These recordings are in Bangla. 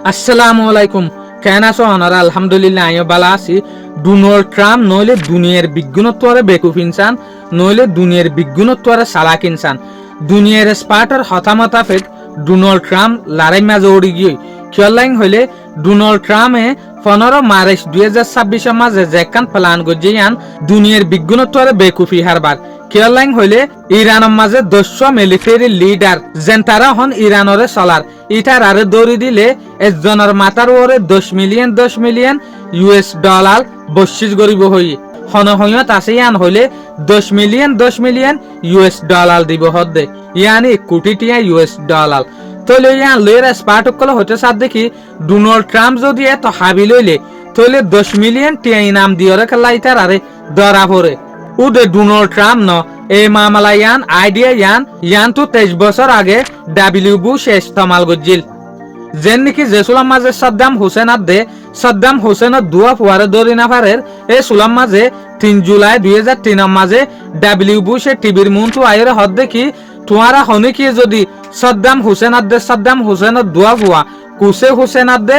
আসসালামু আলাইকুম। কেন আছো অনারা? আলহামদুলিল্লাহ আমিও ভালো আছি। ডোনাল্ড ট্রাম্প নইলে দুনিয়ার বিজ্ঞানত্বরে বেকুফ ইনসান, নইলে দুনিয়ার বিজ্ঞানত্বরে চালাক ইনসান। দুনিয়ার স্পার্টার হতামতাফেক ডোনাল্ড ট্রাম্প লড়াই মাঝে উড়ি গিয়ে খেয়ালাইন হইলে ডোনাল্ড ট্রাম্পে 15 মার্চ 2026 মাঝে যেকান প্লান গজিয়ান দুনিয়ার বিজ্ঞানত্বরে বেকুফি হারবার খেয়ালাইন হইলে ইরানের মাঝে 10 মিলিটারি লিডার যেন তারা হন ইরানরে চলার ইটার আরে দৌড়ি দিলে একজনের মাথার ওরে 10 মিলিয়ন US ডলার বশিস গরিব হই হনহয়ত আছে ইয়ান হইলে 10 মিলিয়ন US ডলার দিব হদ্দে ইয়ানি কোটি টিয়া US ডলার তইলে ইয়ান লয়ের স্পার্ট কল হতে সাথ দেখি ডোনাল্ড ট্রাম্প যদি এত হাবি লইলে তইলে 10 মিলিয়ন টিয়া ইনাম দিয়রে খেলা ইটার আরে ধরা পড়ে উদে ডোনাল্ড ট্রাম্প ন এই মামলা ইয়ান আইডিয়া ইয়ান তো 23 বছর আগে ডাব্লিউ বুশ ইস্তেমাল গজিল যেন নাকি জেসুলাম মাঝে সাদ্দাম হুসেন আদে সাদ্দাম হুসেনের দুয়া ফুয়ারে দরি নাফারের এই সুলাম মাঝে 3 জুলাই 2003 মাঝে ডাব্লিউ বুশে টিভির মুন্টু আইরে হদ দেখি তোমারা হনে কি যদি সাদ্দাম হুসেনের দুয়া ফুয়া কুসে হুসেন আদে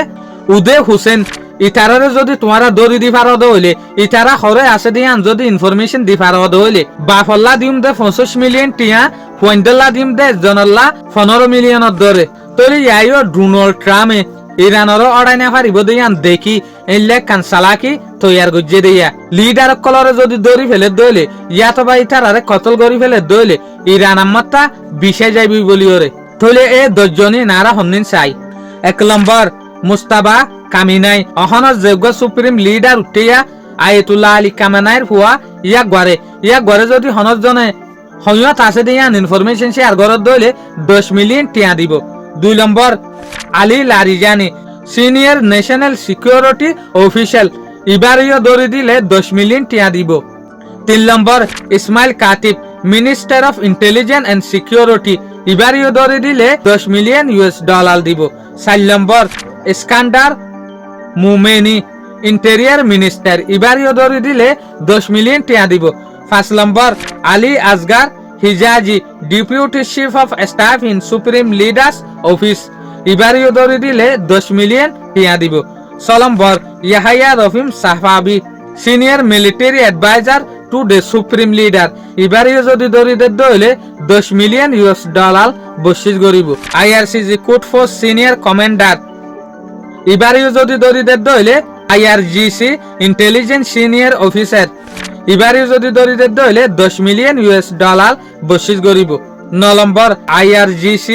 উদে হুসেন ইতারারে যদি তোমারা দরি দি পারদ হইলে ইতারা হরে আছে দিয়ান যদি ইনফরমেশন দি পারদ হইলে বাফল্লা দিম দে 25 মিলিয়ন টিয়া পয়েন্টলা দিম দে জনল্লা 15 মিলিয়নের দরে তলি ইয়াইও ডোনাল্ড ট্রাম্পে ইরানর অড়াই না পারিব দিয়ান দেখি এলে কানসালাকি তৈয়ার গজ্জে দিয়া লিডার কলরে যদি দরি ফেলে দইলে ইয়াতো বা ইতারারে কতল গরি ফেলে দইলে ইরান আম্মাতা বিষে যাইবি বলি ওরে তলে এ 10 জনই নারা হন্নিন চাই 1 নম্বর মুস্তাবা কামিনাই অহনৰ যোগ্য সুপ্রিম লিডার উঠিয়া আয়াতুল্লাহ আলী কামেনাইর হুয়া ইয়া গরে যদি হনর জনে হইয়ত আছে দিয়ান ইনফরমেশন শেয়ার গরত দইলে 10 মিলিয়ন টিয়া দিব 2 নম্বর Ali Larijani senior national security official ইবারিও দরি দিলে 10 মিলিয়ন টিয়া দিব 3 নম্বর Ismail Khatib minister of intelligence and security ইবারিও দরি দিলে 10 মিলিয়ন US ডলার দিব 4 নম্বর ইস্কান্দার মুমেনি ইন্টেরিয়র মিনিস্টার ইবারিও দরি দিলে 10 মিলিয়ন টিয়া দিব 5 নম্বর Ali Asghar Hejazi deputy chief of staff in supreme leader's office ইবারিও দরি দিলে 10 মিলিয়ন টিয়া দিব 6 নম্বর Yahya Rahim Safavi senior military adviser to the supreme leader ইবারিও যদি দরি দইলে 10 মিলিয়ন US ডলার বশিস গরিব IRGC Quds force senior commander ইবারিও যদি দরি দইলে IRGC ইন্টেলিজেন্স সিনিয়র অফিসার ইবারিও যদি দরি দইলে 10 মিলিয়ন US ডলার বশিস গরিব 9 নম্বর IRGC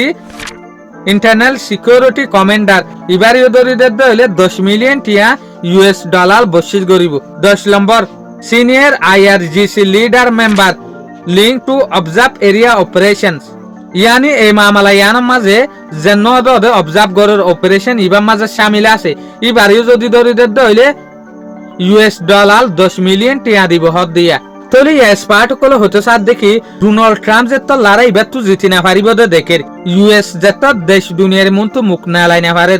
ইন্টারনাল সিকিউরিটি কমান্ডার ইবারিও দরি দইলে 10 মিলিয়ন টিয়া US ডলার বশিস গরিব 10 নম্বর senior IRGC leader member link to observe area operations ইয়ানি এই মামলা ইয়ান মাঝে যেন দে অবজার্ভ গরের অপারেশন ইবার মাঝে শামিল আছে ইবারিও যদি দরি দইলে US ডলার 10 মিলিয়ন টিয়া দিব হদ দিয়া তলি এক্সপার্ট কল হতে সাথ দেখি ডোনাল্ড ট্রাম্প যেত লড়াই বেতু জিতি না পারিব দে দেখের US যেত দেশ দুনিয়ার মন্তু মুখ না লাই না পারে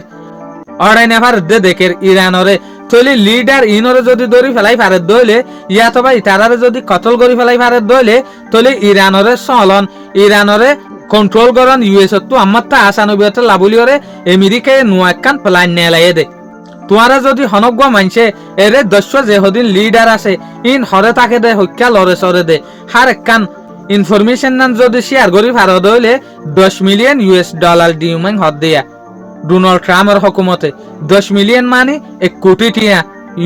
অড়াই না পারে দে দেখের ইরানরে তলি লিডার ইনরে যদি দরি ফেলাই পারে দইলে ইয়াতো ভাই তারারে যদি কতল গরি ফেলাই পারে দইলে তলি ইরানরে চলন ইরানরে কন্ট্রোল করন US তো আমারটা আসানবিয়ত লাবলিওরে আমেরিকায় নুয়াকান প্ল্যান নেলাইয়ে দে তোমারা যদি হনগ্য মানছে এরে 10 যে হদিন লিডার আছে ইন হরে তাকে দে হত্যা লরে সরে দে হার একখান ইনফরমেশন নান যদি শেয়ার করি ভারত হইলে 10 মিলিয়ন US ডলার দিউমাং হদ দিয়া ডোনাল্ড ট্রাম্পের হুকুমতে 10 মিলিয়ন মানে 1 কোটি টিয়া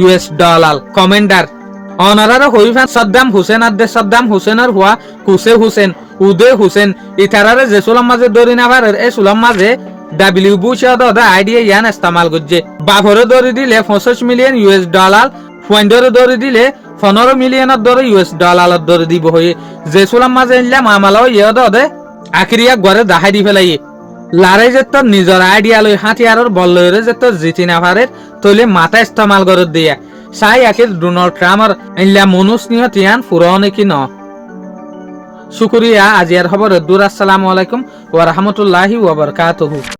US ডলার কমান্ডার অনারার হইফান সাদ্দাম হুসেন আদে সাদ্দাম হুসেনের হুয়া কুসে হুসেন উদয় হুসেন ইতারারে যে সুলাম মাঝে দরি না পারে এই সুলাম মাঝে ডাব্লিউ বুশ দা আইডিয়া ইয়ান ইস্তেমাল গজ্জে বাফরে দরি দিলে 25 মিলিয়ন US ডলার পয়েন্টরে দরি দিলে 15 মিলিয়নের দরে US ডলার দরে দিব হয়ে যে সুলাম মাঝে ইল্লা মামলাও ইয়া দে আখিরিয়া গরে দাহাই দি ফেলাই লারাই যেত নিজর আইডিয়া লই হাতিয়ারর বল লইরে যেত জিতি না পারে তলে মাথা ইস্তেমাল করে দিয়া সাই আখির ডোনাল্ড ট্রাম্পর ইল্লা মনুস নিয়ত ইয়ান পুরনে কি ন শুকরিয়া আজিয়ার খবর দূর আসসালামু আলাইকুম ওয়া রাহমাতুল্লাহি ওয়া বারাকাতুহু।